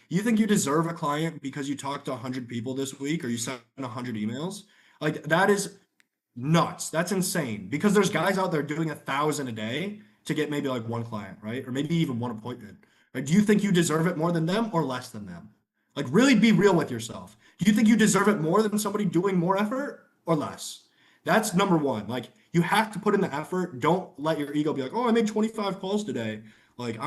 You think you deserve a client because you talked to 100 people this week or you sent 100 emails? Like that is nuts. That's insane because there's guys out there doing 1,000 a day to get maybe like one client, right? Or maybe even one appointment. Like, do you think you deserve it more than them or less than them? Like, really be real with yourself. Do you think you deserve it more than somebody doing more effort or less? That's number one. Like, you have to put in the effort. Don't let your ego be like, oh, I made 25 calls today. Like,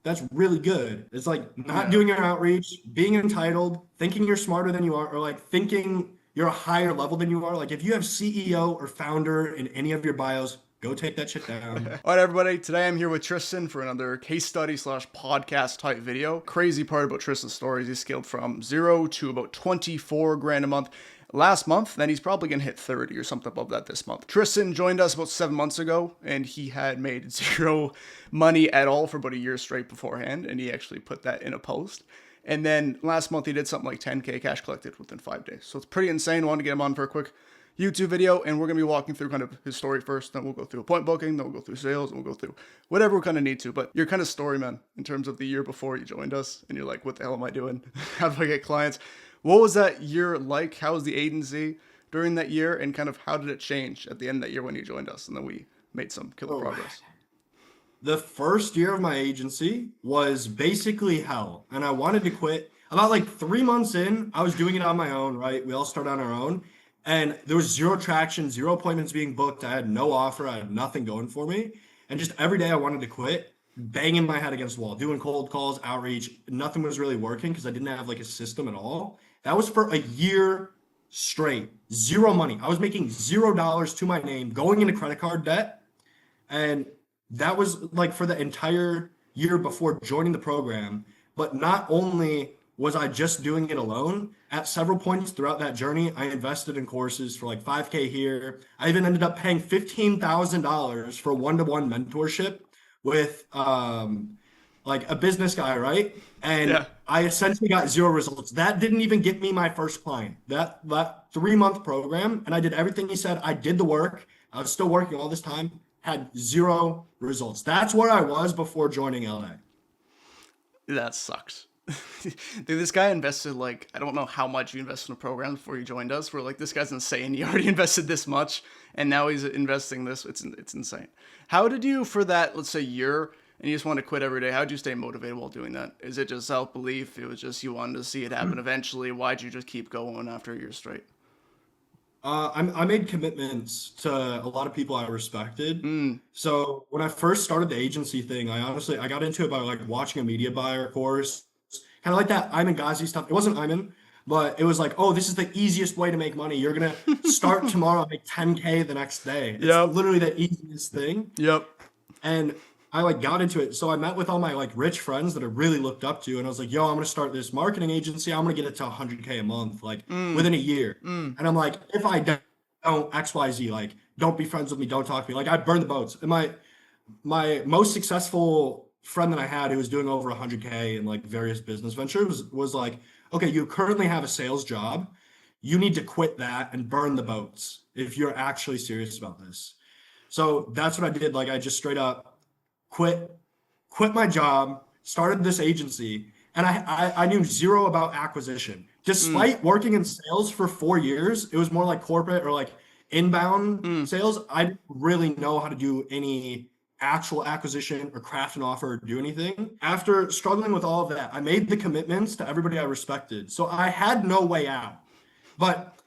that's really good. It's like not Yeah. doing your outreach, being entitled, thinking you're smarter than you are, or like thinking you're a higher level than you are. Like if you have CEO or founder in any of your bios, go take that shit down. All right, everybody. Today I'm here with Triston for another case study slash podcast type video. Crazy part about Tristan's stories, he scaled from 0 to about 24 grand a month last month. Then he's probably gonna hit 30 or something above that this month. Triston joined us about 7 months ago, and he had made zero money at all for about a year straight beforehand, and he actually put that in a post. And then last month he did something like 10K cash collected within 5 days. So it's pretty insane. I wanted to get him on for a quick YouTube video, and we're going to be walking through kind of his story first, then we'll go through appointment booking, then we'll go through sales, and we'll go through whatever we kind of need to. But your kind of story, man, in terms of the year before you joined us, and you're like, what the hell am I doing? How do I get clients? What was that year like? How was the agency during that year, and kind of how did it change at the end of that year when you joined us, and then we made some killer Oh, progress? the first year of my agency was basically hell, and I wanted to quit. About like 3 months in, I was doing it on my own, right? We all start on our own, and there was zero traction, zero appointments being booked. I had no offer, I had nothing going for me, and just every day I wanted to quit, banging my head against the wall, doing cold calls, outreach. Nothing was really working because I didn't have like a system at all. That was for a year straight, zero money. I was making $0 to my name, going into credit card debt. And that was like for the entire year before joining the program. But not only was I just doing it alone, at several points throughout that journey, I invested in courses for like 5K here. I even ended up paying $15,000 for one-to-one mentorship with like a business guy, right? And Yeah. I essentially got zero results. That didn't even get me my first client. That 3 month program, and I did everything he said. I did the work. I was still working all this time, had zero results. That's where I was before joining LA. That sucks. Dude, this guy invested like I don't know how much you invested in a program before you joined us. We're like, this guy's insane. He already invested this much, and now he's investing this. It's insane. How did you for that? Let's say year, and you just want to quit every day. How did you stay motivated while doing that? Is it just self belief? It was just you wanted to see it happen eventually. Why'd you just keep going after a year straight? I made commitments to a lot of people I respected. Mm, So when I first started the agency thing, I got into it by like watching a media buyer course, kind of like that Iman Ghazi stuff. It wasn't Iman, but it was like, oh, this is the easiest way to make money. You're gonna start tomorrow and make 10K the next day. It's yep. literally the easiest thing. Yep. And I like got into it. So I met with all my like rich friends that I really looked up to, and I was like, "Yo, I'm gonna start this marketing agency. I'm gonna get it to 100K a month, like Mm, within a year." mm. And I'm like, if I don't XYZ, like don't be friends with me, don't talk to me. Like I burned the boats. And my most successful friend that I had who was doing over 100K in like various business ventures was like, "Okay, you currently have a sales job. You need to quit that and burn the boats if you're actually serious about this." So that's what I did. Like I just straight up quit quit my job, started this agency, and I knew zero about acquisition. Mm, Despite working in sales for 4 years, it was more like corporate or like inbound mm. sales. I didn't really know how to do any actual acquisition or craft an offer or do anything. After struggling with all of that, I made the commitments to everybody I respected. So I had no way out. But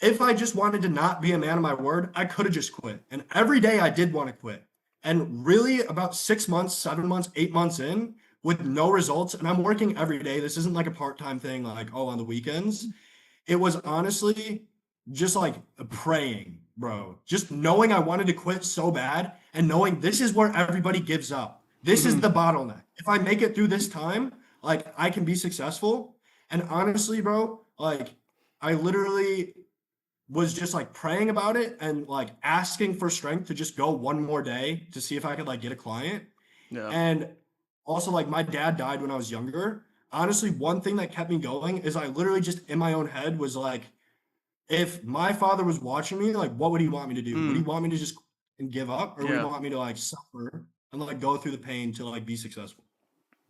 if I just wanted to not be a man of my word, I could have just quit. And every day I did want to quit. And really, about 6 months, 7 months, 8 months in, with no results, and I'm working every day. This isn't like a part-time thing, like, oh, on the weekends. It was honestly just like praying, bro. Just knowing I wanted to quit so bad and knowing this is where everybody gives up. This is Mm-hmm. the bottleneck. If I make it through this time, like I can be successful. And honestly, bro, like I literally was just like praying about it and like asking for strength to just go one more day to see if I could like get a client. Yeah. And also like my dad died when I was younger. Honestly, one thing that kept me going is I literally just in my own head was like, if my father was watching me, like what would he want me to do? Would he Mm. want me to just and give up, or would he Yeah. want me to like suffer and like go through the pain to like be successful?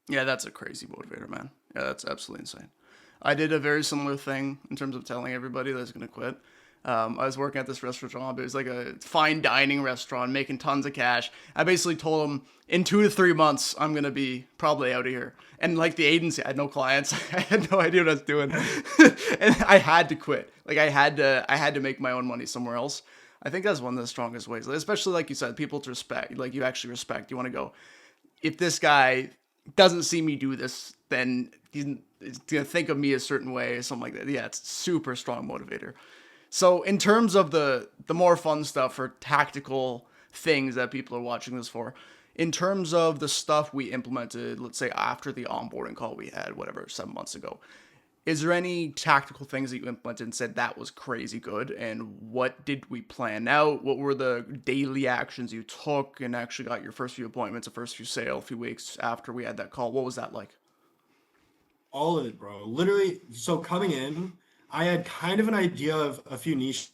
Yeah, that's a crazy motivator, man. Yeah, that's absolutely insane. I did a very similar thing in terms of telling everybody that I was going to quit. I was working at this restaurant. It was like a fine dining restaurant, making tons of cash. I basically told them in 2 to 3 months, I'm going to be probably out of here. And like the agency, I had no clients. I had no idea what I was doing. And I had to quit. Like I had to make my own money somewhere else. I think that's one of the strongest ways, especially like you said, people to respect, like you actually respect. You want to go, if this guy doesn't see me do this, then he's gonna think of me a certain way or something like that. Yeah, it's super strong motivator. So in terms of the more fun stuff or tactical things that people are watching this for, in terms of the stuff we implemented, let's say after the onboarding call we had, whatever, 7 months ago, is there any tactical things that you implemented and said that was crazy good? And what did we plan out? What were the daily actions you took and actually got your first few appointments, a first few sale, a few weeks after we had that call? What was that like? All of it, bro. Literally, so coming in, I had kind of an idea of a few niches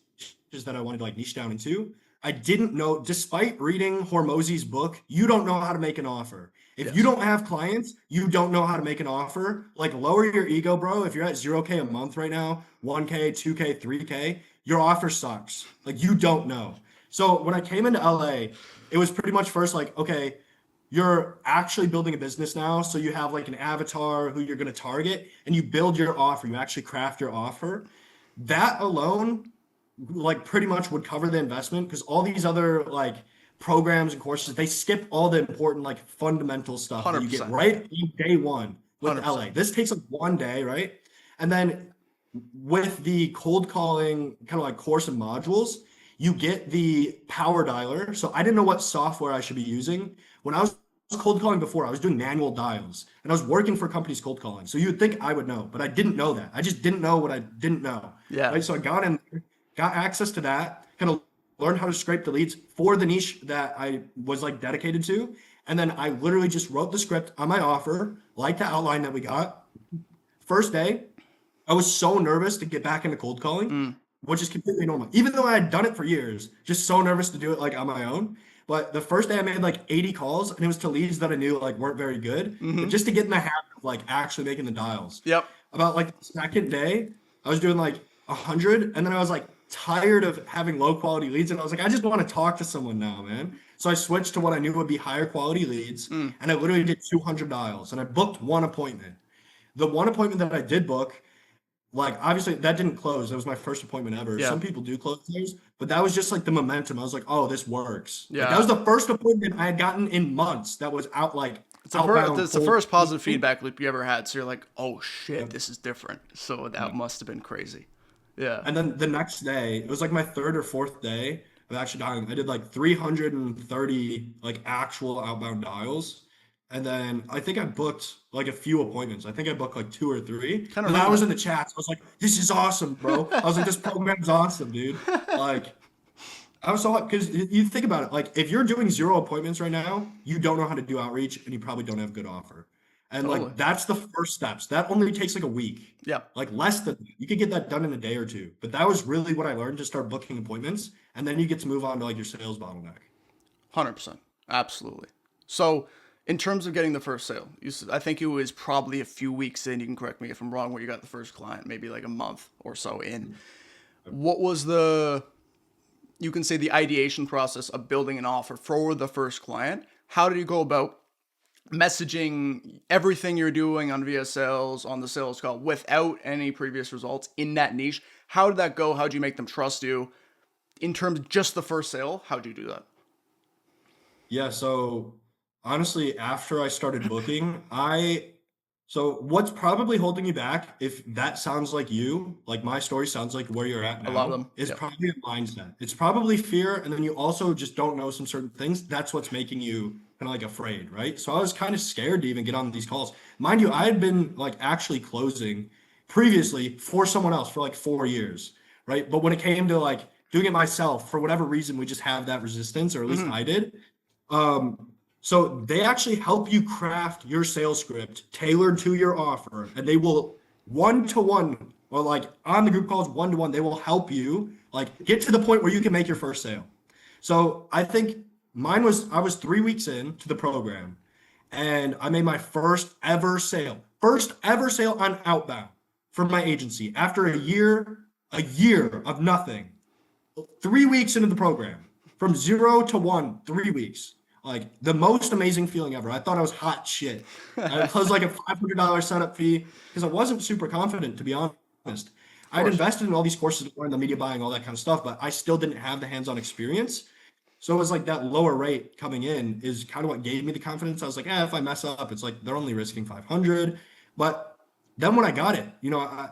that I wanted to like niche down into. I didn't know, despite reading Hormozy's book, you don't know how to make an offer. If you Yes. don't have clients, you don't know how to make an offer. Like lower your ego, bro. If you're at 0K a month right now, 1K, 2K, 3K, your offer sucks. Like you don't know. So when I came into LA, it was pretty much first like, okay, you're actually building a business now. So you have like an avatar who you're going to target and you build your offer. You actually craft your offer. That alone, like pretty much would cover the investment because all these other like programs and courses, they skip all the important like fundamental stuff that you get 100%. right on day one with 100%. LA. This takes like one day, right? And then with the cold calling kind of like course and modules, you get the power dialer. So I didn't know what software I should be using. When I was cold calling before, I was doing manual dials and I was working for companies cold calling. So you would think I would know, but I didn't know that. I just didn't know what I didn't know. Yeah. Right. So I got in, got access to that, kind of learned how to scrape the leads for the niche that I was like dedicated to. And then I literally just wrote the script on my offer, like the outline that we got. First day, I was so nervous to get back into cold calling, which is completely normal. Even though I had done it for years, just so nervous to do it like on my own. But the first day I made like 80 calls and it was to leads that I knew like weren't very good. But just to get in the habit of like actually making the dials. Yep. About like the second day, I was doing like 100 and then I was like tired of having low quality leads and I was like, I just want to talk to someone now, man. So I switched to what I knew would be higher quality leads and I literally did 200 dials and I booked one appointment. The one appointment that I did book, like obviously that didn't close. That was my first appointment ever. Yeah. Some people do close those, but that was just like the momentum. I was like, oh, this works. Like, Yeah. that was the first appointment I had gotten in months that was out like It's the outbound. it's the cold- first positive feedback loop you ever had. So you're like, oh shit, Yep. this is different. So that must have been crazy. Yeah. And then the next day, it was like my third or fourth day of actually dialing. I did like 330 like actual outbound dials. And then I think I booked like a few appointments. I think I booked like two or three. Kinda And I remember was that. in the chats. I was like, this is awesome, bro. I was like, this program's awesome, dude. Like, I was so because you think about it, like if you're doing zero appointments right now, you don't know how to do outreach and you probably don't have good offer. And Totally. like that's the first steps. That only takes like a week. Yeah. Like less than you could get that done in a day or two. But that was really what I learned to start booking appointments. And then you get to move on to like your sales bottleneck. 100%. Absolutely. So, in terms of getting the first sale, I think it was probably a few weeks in, you can correct me if I'm wrong, where you got the first client, maybe like a month or so in. What was you can say the ideation process of building an offer for the first client? How did you go about messaging everything you're doing on via sales, on the sales call, without any previous results in that niche? How did that go? How did you make them trust you? In terms of just the first sale, how did you do that? Yeah, so honestly, after I started booking, so what's probably holding you back, if that sounds like you, like my story sounds like where you're at A lot of now, them, is yep. probably a mindset. It's probably fear, and then you also just don't know some certain things. That's what's making you kind of like afraid, right? So I was kind of scared to even get on these calls. Mind you, I had been like actually closing previously for someone else for like 4 years, right? But when it came to like doing it myself, for whatever reason, we just have that resistance, or at least I did. So they actually help you craft your sales script tailored to your offer, and they will one-to-one or like on the group calls one-to-one, they will help you like get to the point where you can make your first sale. So I think I was 3 weeks in to the program and I made my first ever sale. first ever sale on outbound for my agency after a year of nothing. 3 weeks into the program, from 0 to 1, 3 weeks. Like the most amazing feeling ever. I thought I was hot shit. I closed like a $500 setup fee because I wasn't super confident, to be honest. Of I'd course. invested in all these courses, learned the media buying, all that kind of stuff, but I still didn't have the hands-on experience. So it was like that lower rate coming in is kind of what gave me the confidence. I was like, if I mess up, it's like they're only risking 500. But then when I got it,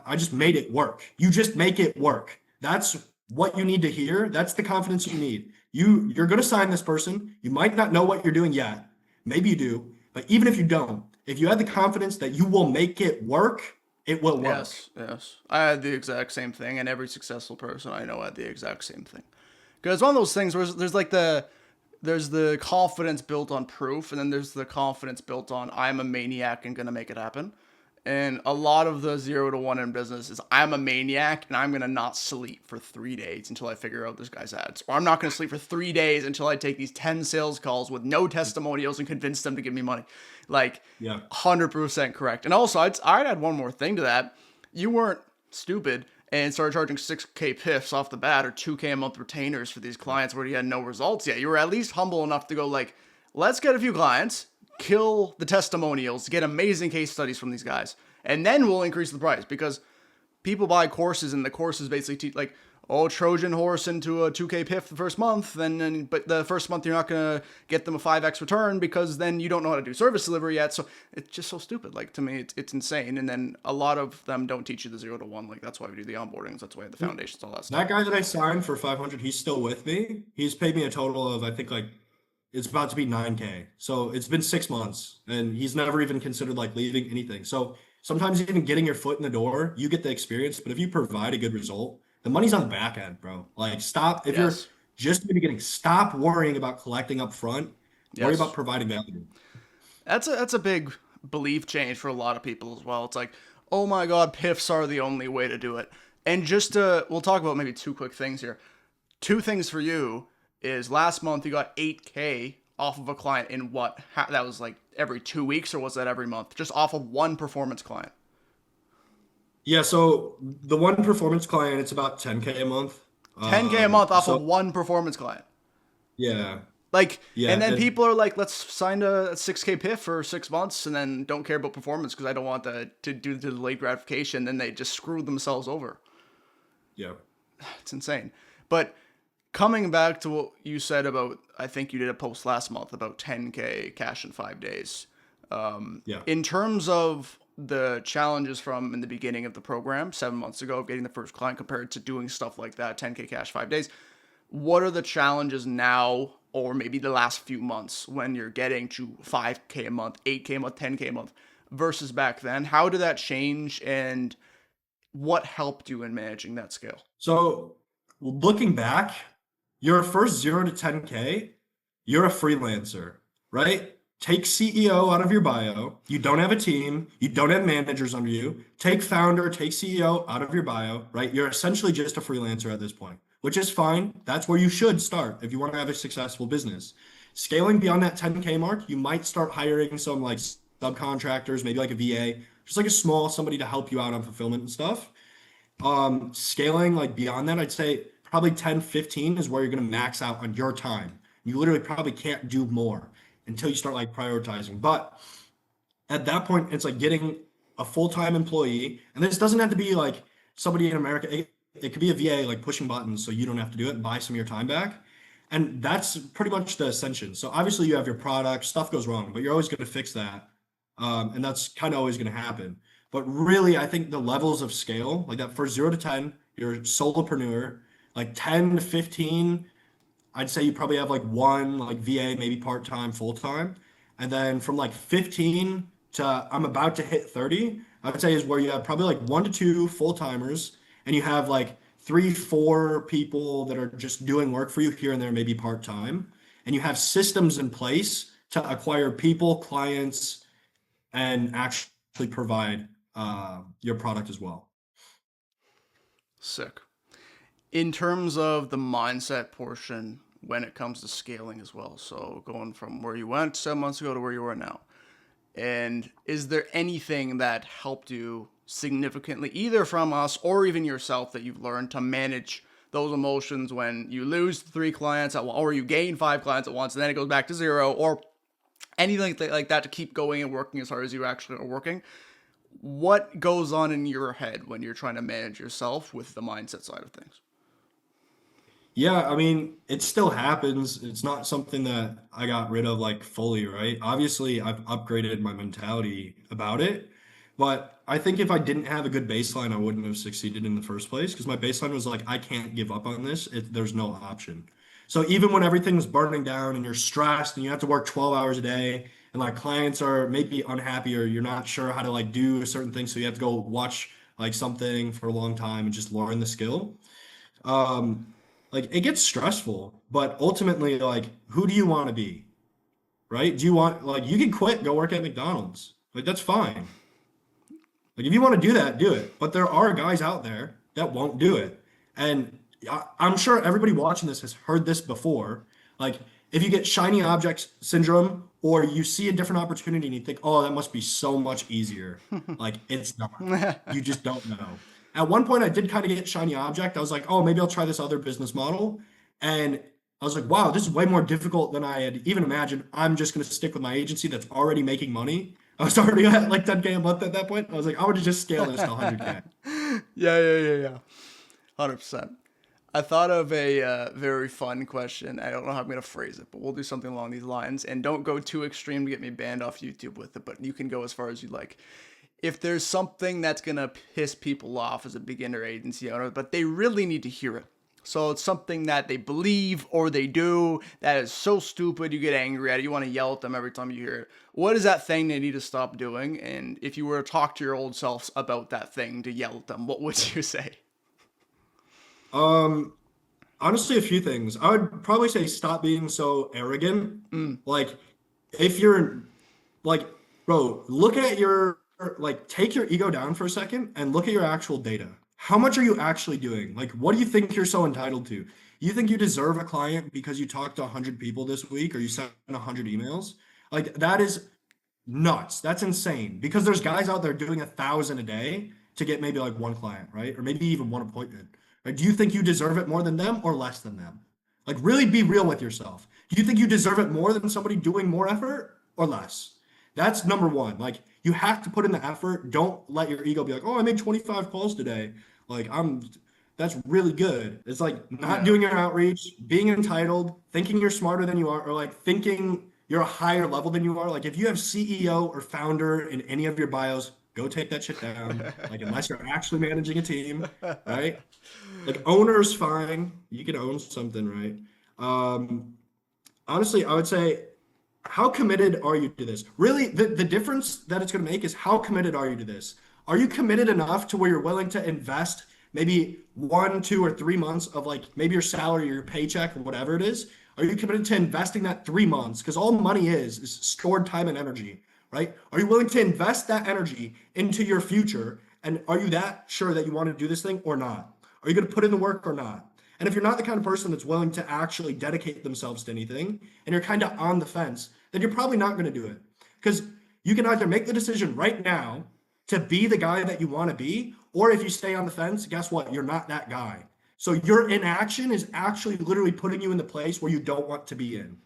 I just made it work. You just make it work. That's what you need to hear. That's the confidence you need. You're going to sign this person. You might not know what you're doing yet. Maybe you do. But even if you don't, if you have the confidence that you will make it work, it will work. Yes. I had the exact same thing, and every successful person I know had the exact same thing. Because it's one of those things where there's the confidence built on proof, and then there's the confidence built on I'm a maniac and gonna make it happen. And a lot of the 0 to 1 in business is I'm a maniac and I'm gonna not sleep for 3 days until I figure out this guy's ads, or I'm not gonna sleep for 3 days until I take these 10 sales calls with no testimonials and convince them to give me money. Like, Yeah. 100% correct. And also, I'd add one more thing to that. You weren't stupid and started charging 6K PIFs off the bat or 2K a month retainers for these clients where you had no results yet. You were at least humble enough to go like, let's get a few clients, kill the testimonials, get amazing case studies from these guys, and then we'll increase the price, because people buy courses and the courses basically teach like, oh, Trojan horse into a 2K PIF the first month, but the first month you're not going to get them a 5x return because then you don't know how to do service delivery yet. So it's just so stupid. Like, to me, it's insane. And then a lot of them don't teach you the 0 to 1. Like, that's why we do the onboardings. That's why the foundations, all that stuff. That guy that I signed for 500, he's still with me. He's paid me a total of, I think, like, it's about to be 9K. So it's been 6 months and he's never even considered like leaving anything. So sometimes even getting your foot in the door, you get the experience, but if you provide a good result, the money's on the back end, bro. Like, stop. If you're Yes. just in the beginning, stop worrying about collecting up front. Worry Yes. about providing value. That's a big belief change for a lot of people as well. It's like, oh my God, PIFs are the only way to do it. And we'll talk about maybe two quick things here. Two things for you is last month you got 8K off of a client in what? That was like every 2 weeks, or was that every month? Just off of one performance client. Yeah, so the one performance client, it's about 10K a month. 10K a month off So of one performance client. yeah, Like, yeah, and then and people are like, let's sign a 6K PIF for 6 months and then don't care about performance because I don't want to do the delayed gratification. Then they just screw themselves over. yeah. It's insane. But coming back to what you said about, I think you did a post last month about 10K cash in 5 days. Yeah. In terms of the challenges from in the beginning of the program, 7 months ago, of getting the first client compared to doing stuff like that, 10K cash 5 days, what are the challenges now, or maybe the last few months, when you're getting to 5K a month, 8K a month, 10K a month versus back then? How did that change, and what helped you in managing that scale? So looking back, your first 0 to 10K, you're a freelancer, right? Take CEO out of your bio. You don't have a team. You don't have managers under you. Take founder, take CEO out of your bio, right? You're essentially just a freelancer at this point, which is fine. That's where you should start if you want to have a successful business. Scaling beyond that 10K mark, you might start hiring some like subcontractors, maybe like a VA, just like a small somebody to help you out on fulfillment and stuff. Scaling like beyond that, I'd say probably 10, 15 is where you're going to max out on your time. You literally probably can't do more until you start like prioritizing. But at that point, it's like getting a full-time employee. And this doesn't have to be like somebody in America. It could be a VA like pushing buttons so you don't have to do it and buy some of your time back. And that's pretty much the ascension. So obviously you have your product, stuff goes wrong, but you're always going to fix that. And that's kind of always going to happen. But really, I think the levels of scale, like that first 0 to 10, you're a solopreneur, like 10 to 15, I'd say you probably have like one like VA, maybe part-time, full-time. And then from like 15 to I'm about to hit 30, I would say is where you have probably like 1 to 2 full-timers, and you have like 3, 4 people that are just doing work for you here and there, maybe part-time. And you have systems in place to acquire people, clients, and actually provide your product as well. Sick. In terms of the mindset portion when it comes to scaling as well, so going from where you went 7 months ago to where you are now, And is there anything that helped you significantly, either from us or even yourself, that you've learned to manage those emotions when you lose 3 clients or you gain 5 clients at once and then it goes back to 0, or anything like that, to keep going and working as hard as you actually are working? What goes on in your head when you're trying to manage yourself with the mindset side of things? Yeah, I mean, it still happens. It's not something that I got rid of like fully, right? Obviously, I've upgraded my mentality about it, but I think if I didn't have a good baseline, I wouldn't have succeeded in the first place because my baseline was like, I can't give up on this. There's no option. So even when everything's burning down and you're stressed and you have to work 12 hours a day and like clients are maybe unhappy or you're not sure how to like do a certain thing, so you have to go watch like something for a long time and just learn the skill. um like it gets stressful, but ultimately, like, who do you want to be, right? Do you want, like, you can quit, go work at McDonald's, like that's fine. Like if you want to do that, do it, but there are guys out there that won't do it. And I'm sure everybody watching this has heard this before. Like if you get shiny object syndrome or you see a different opportunity and you think, oh, that must be so much easier, like it's not. You just don't know. At one point, I did kind of get shiny object. I was like, oh, maybe I'll try this other business model. And I was like, wow, this is way more difficult than I had even imagined. I'm just going to stick with my agency that's already making money. I was already at like 10K a month at that point. I was like, I would just scale this to 100K. Yeah. 100%. I thought of a very fun question. I don't know how I'm going to phrase it, but we'll do something along these lines. And don't go too extreme to get me banned off YouTube with it, but you can go as far as you like. If there's something that's going to piss people off as a beginner agency owner, but they really need to hear it. So it's something that they believe or they do that is so stupid you get angry at it. You want to yell at them every time you hear it. What is that thing they need to stop doing? And if you were to talk to your old selves about that thing to yell at them, what would you say? Um, Honestly, a few things. I would probably say stop being so arrogant. Like, if you're like, bro, look at your, like, take your ego down for a second and look at your actual data. How much are you actually doing? Like, what do you think you're so entitled to? You think you deserve a client because you talked to 100 people this week or you sent 100 emails? Like, that is nuts. That's insane because there's guys out there doing 1,000 a day to get maybe like one client, right? Or maybe even one appointment. Like, do you think you deserve it more than them or less than them? Like, really be real with yourself. Do you think you deserve it more than somebody doing more effort or less? That's number one. Like, you have to put in the effort. Don't let your ego be like, oh, I made 25 calls today. Like, that's really good. It's like not Yeah. doing your outreach, being entitled, thinking you're smarter than you are, or like thinking you're a higher level than you are. Like, if you have CEO or founder in any of your bios, go take that shit down. Like, unless you're actually managing a team, right? Like, owner's fine. You can own something, right? Um, Honestly, I would say, how committed are you to this? Really, the difference that it's going to make is how committed are you to this? Are you committed enough to where you're willing to invest maybe 1, 2, or 3 months of like maybe your salary or your paycheck or whatever it is? Are you committed to investing that 3 months? Because all money is stored time and energy, right? Are you willing to invest that energy into your future? And are you that sure that you want to do this thing or not? Are you going to put in the work or not? And if you're not the kind of person that's willing to actually dedicate themselves to anything and you're kind of on the fence, then you're probably not going to do it. Because you can either make the decision right now to be the guy that you want to be, or if you stay on the fence, guess what? You're not that guy. So your inaction is actually literally putting you in the place where you don't want to be in.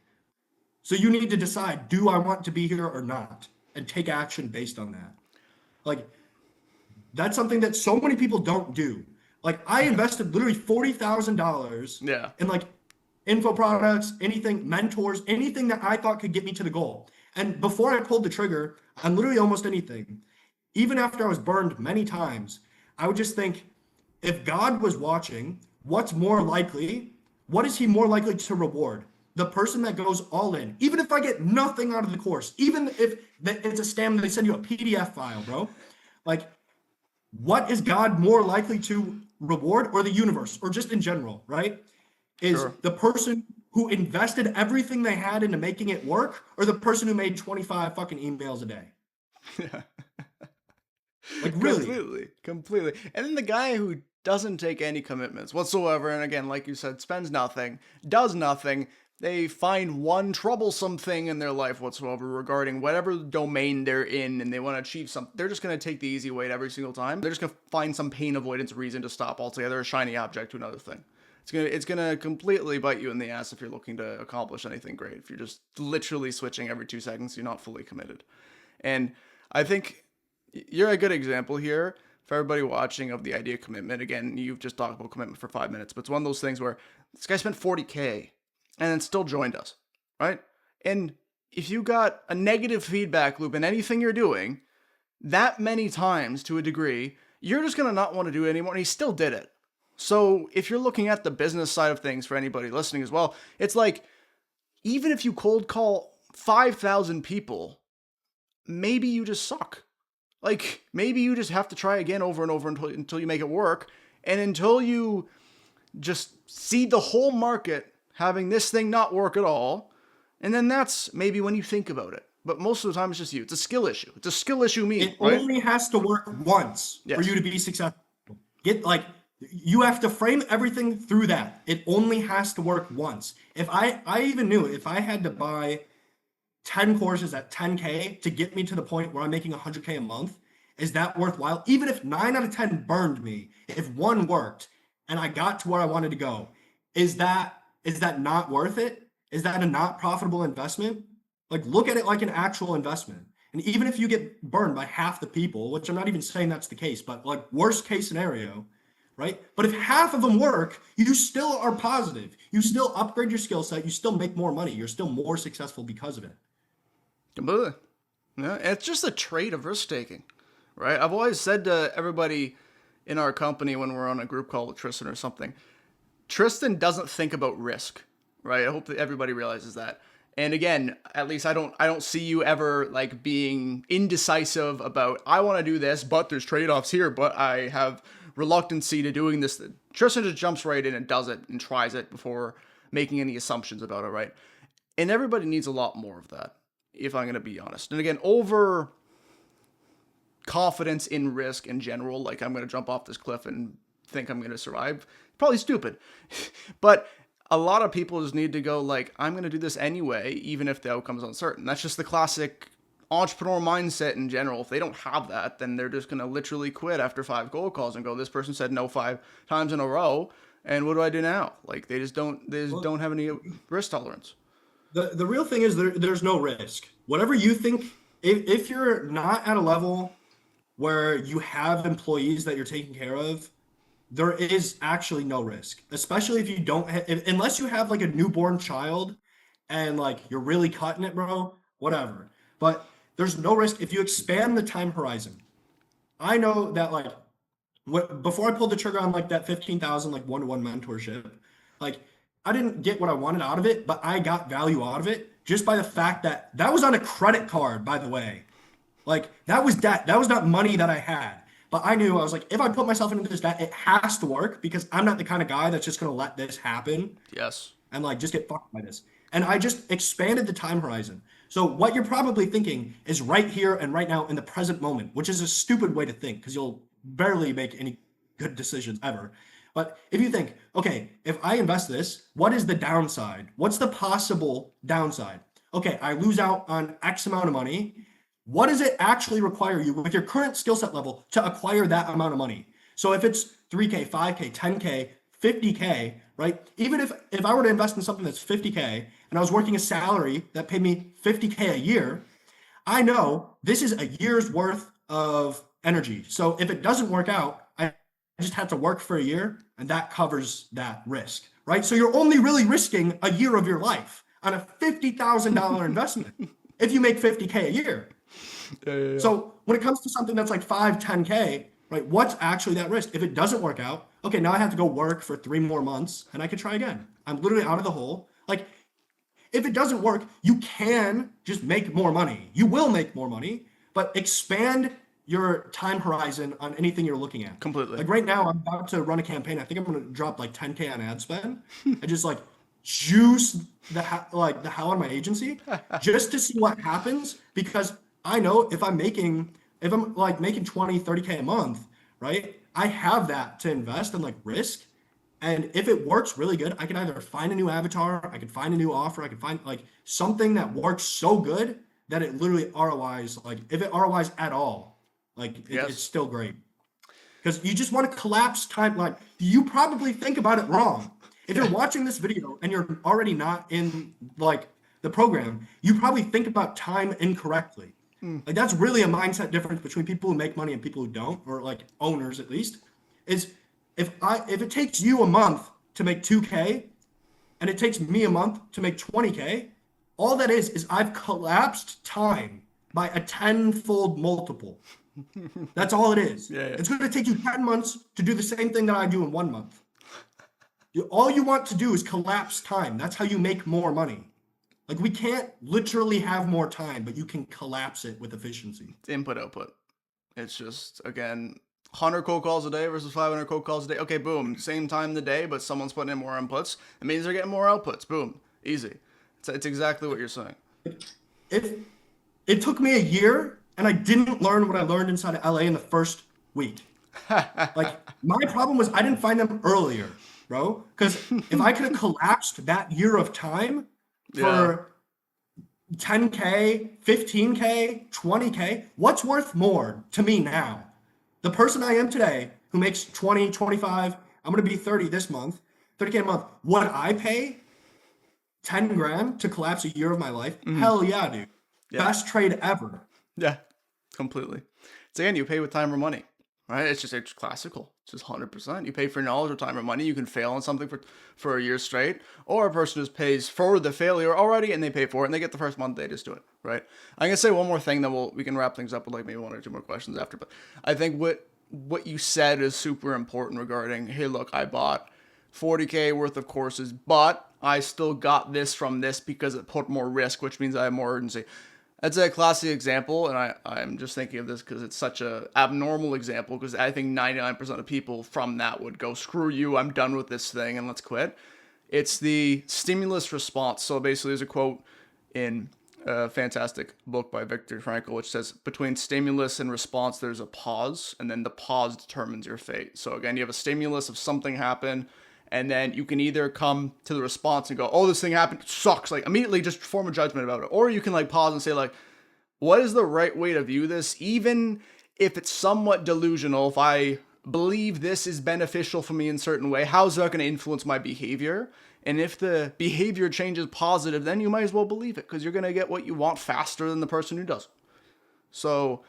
So you need to decide, do I want to be here or not? And take action based on that. Like, that's something that so many people don't do. Like, I invested literally $40,000 Yeah. in like info products, anything, mentors, anything that I thought could get me to the goal. And before I pulled the trigger on literally almost anything, even after I was burned many times, I would just think, if God was watching, what's more likely? What is he more likely to reward? The person that goes all in. Even if I get nothing out of the course, even if it's a scam and they send you a PDF file, bro. Like, what is God more likely to reward, or the universe, or just in general, right? Is Sure. the person who invested everything they had into making it work, or the person who made 25 fucking emails a day? Yeah. Like, really? Completely. And then the guy who doesn't take any commitments whatsoever, and again, like you said, spends nothing, does nothing, They find one troublesome thing in their life whatsoever regarding whatever domain they're in, and they want to achieve something. They're just going to take the easy way every single time. They're just going to find some pain avoidance reason to stop altogether, a shiny object to another thing. It's gonna completely bite you in the ass if you're looking to accomplish anything great. If you're just literally switching every 2 seconds, you're not fully committed. And I think you're a good example here for everybody watching of the idea of commitment. Again, you've just talked about commitment for 5 minutes, but it's one of those things where this guy spent 40K and then still joined us, right? And if you got a negative feedback loop in anything you're doing that many times to a degree, you're just gonna not want to do it anymore. And he still did it. So if you're looking at the business side of things for anybody listening as well, it's like, even if you cold call 5,000 people, maybe you just suck. Like, maybe you just have to try again over and over until you make it work. And until you just see the whole market having this thing not work at all. And then that's maybe when you think about it. But most of the time it's just you. It's a skill issue. It's a skill issue It right? only has to work once Yes. for you to be successful. You have to frame everything through that. It only has to work once. If I even knew if I had to buy 10 courses at 10K to get me to the point where I'm making 100K a month, is that worthwhile? Even if 9 out of 10 burned me, if one worked and I got to where I wanted to go, is that not worth it? Is that a not profitable investment? Like, look at it like an actual investment. And even if you get burned by half the people, which I'm not even saying that's the case, but like worst case scenario, right? But if half of them work, you still are positive. You still upgrade your skill set. You still make more money. You're still more successful because of it. Completely. Yeah, it's just a trait of risk taking, right? I've always said to everybody in our company when we're on a group call with Triston or something, Triston doesn't think about risk, right? I hope that everybody realizes that. And again, at least I don't see you ever like being indecisive about, I want to do this, but there's trade-offs here, but I have reluctancy to doing this. Triston just jumps right in and does it and tries it before making any assumptions about it, right? And everybody needs a lot more of that, if I'm going to be honest. And again, over confidence in risk in general, like I'm going to jump off this cliff and think I'm going to survive, probably stupid. But a lot of people just need to go like, I'm going to do this anyway, even if the outcome's uncertain. That's just the classic entrepreneur mindset in general. If they don't have that, then they're just going to literally quit after 5 cold calls and go, this person said no 5 times in a row, and what do I do now? Like, they just don't have any risk tolerance. The real thing is there's no risk. Whatever you think, if you're not at a level where you have employees that you're taking care of, there is actually no risk, especially if you don't, unless you have like a newborn child and like you're really cutting it, bro, whatever. But there's no risk if you expand the time horizon. I know that like before I pulled the trigger on like that 15,000 like one-to-one mentorship, like I didn't get what I wanted out of it, but I got value out of it just by the fact that that was on a credit card, by the way. Like that was debt. That was not money that I had. But I knew, I was like, if I put myself into this debt, it has to work because I'm not the kind of guy that's just going to let this happen. Yes. And like just get fucked by this. And I just expanded the time horizon. So what you're probably thinking is right here and right now in the present moment, which is a stupid way to think because you'll barely make any good decisions ever. But if you think, okay, if I invest this, what is the downside? What's the possible downside? Okay, I lose out on X amount of money. What does it actually require you with your current skill set level to acquire that amount of money? So if it's 3K, 5K, 10K, 50K, right? Even if I were to invest in something that's 50K and I was working a salary that paid me 50K a year, I know this is a year's worth of energy. So if it doesn't work out, I just have to work for a year and that covers that risk, right? So you're only really risking a year of your life on a $50,000 investment if you make 50K a year. Yeah. So when it comes to something that's like 5, 10K, right? What's actually that risk? If it doesn't work out, okay, now I have to go work for 3 more months and I could try again. I'm literally out of the hole. Like if it doesn't work, you can just make more money. You will make more money, but expand your time horizon on anything you're looking at. Completely. Like right now, I'm about to run a campaign. I think I'm going to drop like 10K on ad spend and just like juice the hell on my agency just to see what happens because I know if I'm like making 20, 30K a month, right? I have that to invest and like risk. And if it works really good, I can either find a new avatar, I can find a new offer, I can find like something that works so good that it literally ROIs. Like if it ROIs at all, like it's Yes. still great. Because you just want to collapse time. Like you probably think about it wrong. If you're Yeah. watching this video and you're already not in like the program, you probably think about time incorrectly. Like that's really a mindset difference between people who make money and people who don't, or like owners at least. Is if it takes you a month to make 2K and it takes me a month to make 20K, all that is I've collapsed time by a tenfold multiple. That's all it is. Yeah, yeah. It's going to take you 10 months to do the same thing that I do in 1 month. All you want to do is collapse time. That's how you make more money. Like we can't literally have more time, but you can collapse it with efficiency. It's input output. It's just, again, 100 cold calls a day versus 500 cold calls a day. Okay, boom, same time in the day, but someone's putting in more inputs. It means they're getting more outputs. Boom, easy. It's exactly what you're saying. It took me a year and I didn't learn what I learned inside of LA in the first week. Like my problem was I didn't find them earlier, bro. Because if I could have collapsed that year of time for 10K, 15K, 20K, what's worth more to me now? The person I am today who makes 20, 25, I'm going to be 30 this month, 30K a month. Would I pay 10 grand to collapse a year of my life? Hell yeah, dude. Yeah. Best trade ever. Yeah, completely. It's again, you pay with time or money, right? It's classical. It's just 100%. You pay for knowledge or time or money. You can fail on something for a year straight, or a person just pays for the failure already and they pay for it and they get the first month, they just do it, right? I'm gonna say one more thing, then we can wrap things up with like maybe one or two more questions after. But I think what you said is super important regarding, hey, look, I bought 40K worth of courses, but I still got this from this because it put more risk, which means I have more urgency. That's a classic example, and I'm just thinking of this because it's such a abnormal example, because I think 99% of people from that would go, screw you, I'm done with this thing, and let's quit. It's the stimulus response. So basically there's a quote in a fantastic book by Viktor Frankl, which says, between stimulus and response, there's a pause, and then the pause determines your fate. So again, you have a stimulus of something happened, and then you can either come to the response and go, oh, this thing happened, it sucks, like immediately just form a judgment about it. Or you can like pause and say like, what is the right way to view this? Even if it's somewhat delusional, if I believe this is beneficial for me in a certain way, how's that going to influence my behavior? And if the behavior changes positive, then you might as well believe it, because you're going to get what you want faster than the person who doesn't. So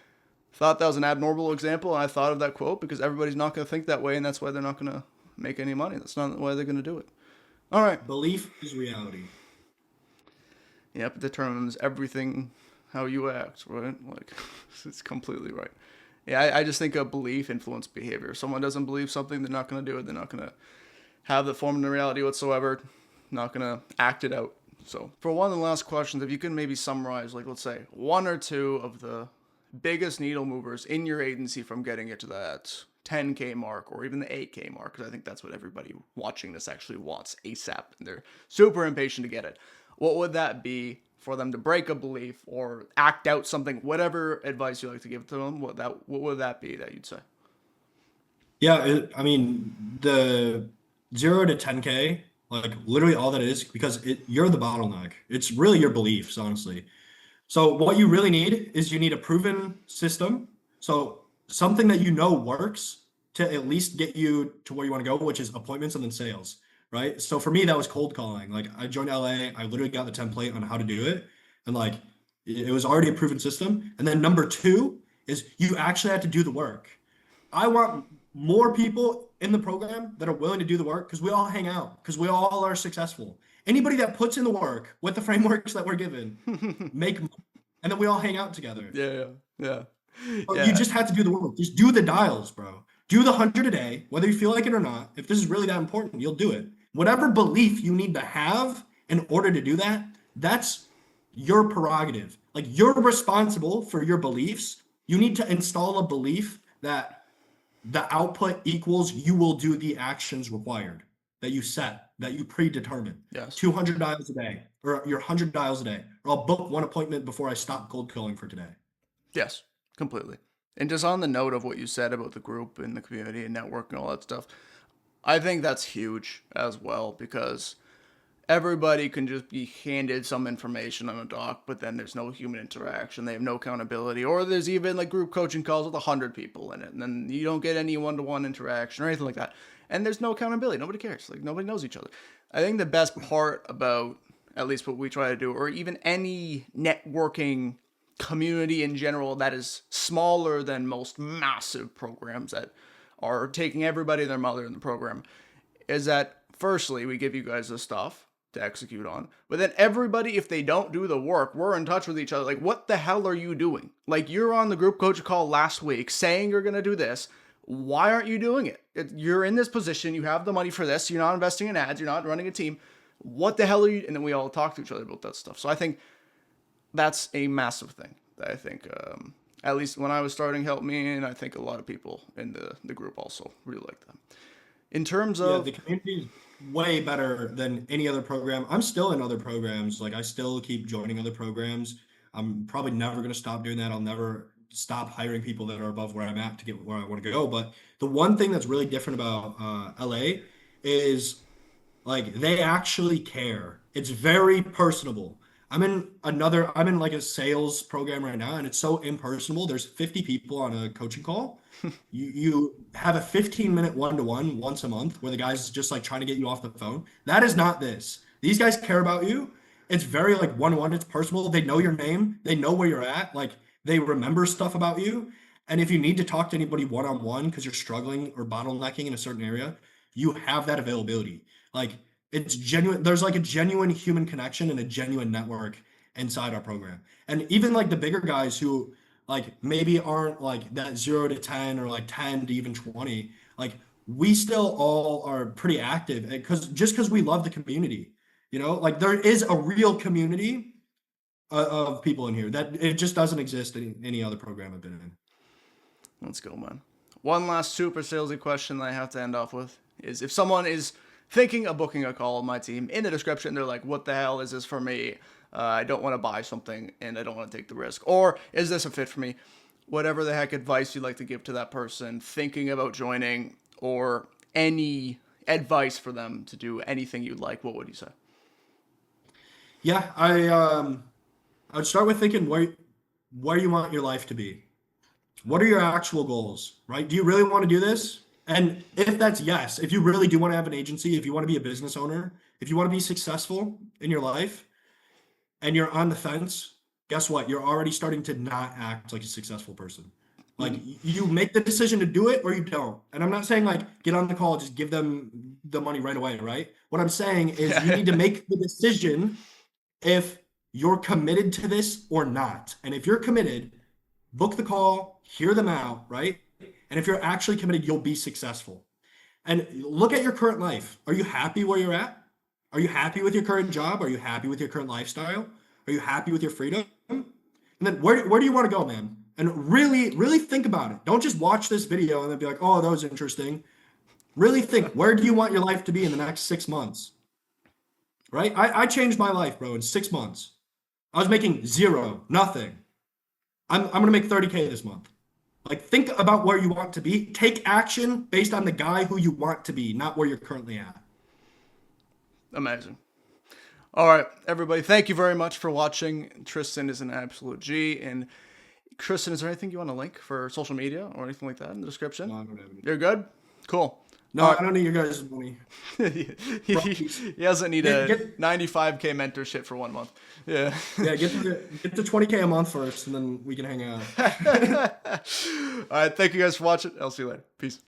I thought that was an abnormal example, and I thought of that quote because everybody's not going to think that way, and that's why they're not going to make any money. That's not why they're going to do it. All right. Belief is reality. Yep, it determines everything how you act, right? Like, it's completely right. Yeah, I just think a belief influences behavior. If someone doesn't believe something, they're not going to do it. They're not going to have the form of reality whatsoever. Not going to act it out. So, for one of the last questions, if you can maybe summarize, like, let's say, one or two of the biggest needle movers in your agency from getting it to that 10K mark or even the 8K mark, because I think that's what everybody watching this actually wants ASAP, and they're super impatient to get it. What would that be for them to break a belief or act out something? Whatever advice you like to give to them, what would that be that you'd say? Yeah, I mean, the 0 to 10K, like literally all that is, because you're the bottleneck. It's really your beliefs, honestly. So what you really need is you need a proven system. So something that you know works to at least get you to where you want to go, which is appointments and then sales, right? So for me, that was cold calling. Like I joined LA, I literally got the template on how to do it. And like it was already a proven system. And then number two is you actually have to do the work. I want more people in the program that are willing to do the work, because we all hang out, because we all are successful. Anybody that puts in the work with the frameworks that we're given, make money, and then we all hang out together. Yeah. You just have to do the work. Just do the dials, bro. Do the 100 a day, whether you feel like it or not. If this is really that important, you'll do it. Whatever belief you need to have in order to do that, that's your prerogative. Like you're responsible for your beliefs. You need to install a belief that the output equals you will do the actions required that you set, that you predetermine. Yes. 200 dials a day, or your 100 dials a day, or I'll book one appointment before I stop cold calling for today. Yes, completely. And just on the note of what you said about the group and the community and network and all that stuff, I think that's huge as well, because everybody can just be handed some information on a doc, but then there's no human interaction. They have no accountability, or there's even like group coaching calls with 100 people in it, and then you don't get any one-to-one interaction or anything like that. And there's no accountability. Nobody cares. Like, nobody knows each other. I think the best part about at least what we try to do, or even any networking community in general that is smaller than most massive programs that are taking everybody and their mother in the program, is that firstly, we give you guys the stuff to execute on. But then everybody, if they don't do the work, we're in touch with each other. Like, what the hell are you doing? Like, you're on the group coach call last week saying you're going to do this. Why aren't you doing it? You're in this position. You have the money for this. You're not investing in ads. You're not running a team. What the hell are you? And then we all talk to each other about that stuff. So I think that's a massive thing that I think, at least when I was starting, helped me. And I think a lot of people in the group also really like that. In terms of... the community is way better than any other program. I'm still in other programs. Like, I still keep joining other programs. I'm probably never going to stop doing that. I'll never stop hiring people that are above where I'm at to get where I want to go. But the one thing that's really different about LA is, like, they actually care. It's very personable. I'm in like a sales program right now, and it's so impersonal. There's 50 people on a coaching call. You have a 15-minute one-to-one once a month where the guy's just like trying to get you off the phone. That is not this. These guys care about you. It's very like one-to-one. It's personal. They know your name. They know where you're at. Like, they remember stuff about you. And if you need to talk to anybody one-on-one because you're struggling or bottlenecking in a certain area, you have that availability. Like, it's genuine. There's like a genuine human connection and a genuine network inside our program. And even like the bigger guys who like maybe aren't like that 0 to 10 or like 10 to even 20, like, we still all are pretty active because we love the community, like there is a real community of people in here that it just doesn't exist in any other program I've been in. Let's go, man. One last super salesy question that I have to end off with is, if someone is thinking of booking a call on my team, in the description, they're like, what the hell is this for me? I don't want to buy something and I don't want to take the risk. Or is this a fit for me? Whatever the heck advice you'd like to give to that person thinking about joining, or any advice for them to do anything you'd like, what would you say? Yeah, I would start with thinking where you want your life to be. What are your actual goals, right? Do you really want to do this? And if that's yes, if you really do want to have an agency, if you want to be a business owner, if you want to be successful in your life and you're on the fence, guess what? You're already starting to not act like a successful person. Like, you make the decision to do it or you don't. And I'm not saying like get on the call, just give them the money right away, right? What I'm saying is you need to make the decision if you're committed to this or not. And if you're committed, book the call, hear them out, right? And if you're actually committed, you'll be successful. And look at your current life. Are you happy where you're at? Are you happy with your current job? Are you happy with your current lifestyle? Are you happy with your freedom? And then where do you want to go, man? And really, really think about it. Don't just watch this video and then be like, oh, that was interesting. Really think, where do you want your life to be in the next 6 months? Right? I changed my life, bro, in 6 months. I was making zero, nothing. I'm going to make 30K this month. Like, think about where you want to be. Take action based on the guy who you want to be, not where you're currently at. Amazing. All right, everybody, thank you very much for watching. Triston is an absolute G. And Triston, is there anything you want to link for social media or anything like that in the description? No, I don't have any. You're good? Cool. No, I don't need your guys' money. he doesn't need a 95K mentorship for 1 month. Yeah. Yeah, get to 20K a month first, and then we can hang out. All right, thank you guys for watching. I'll see you later. Peace.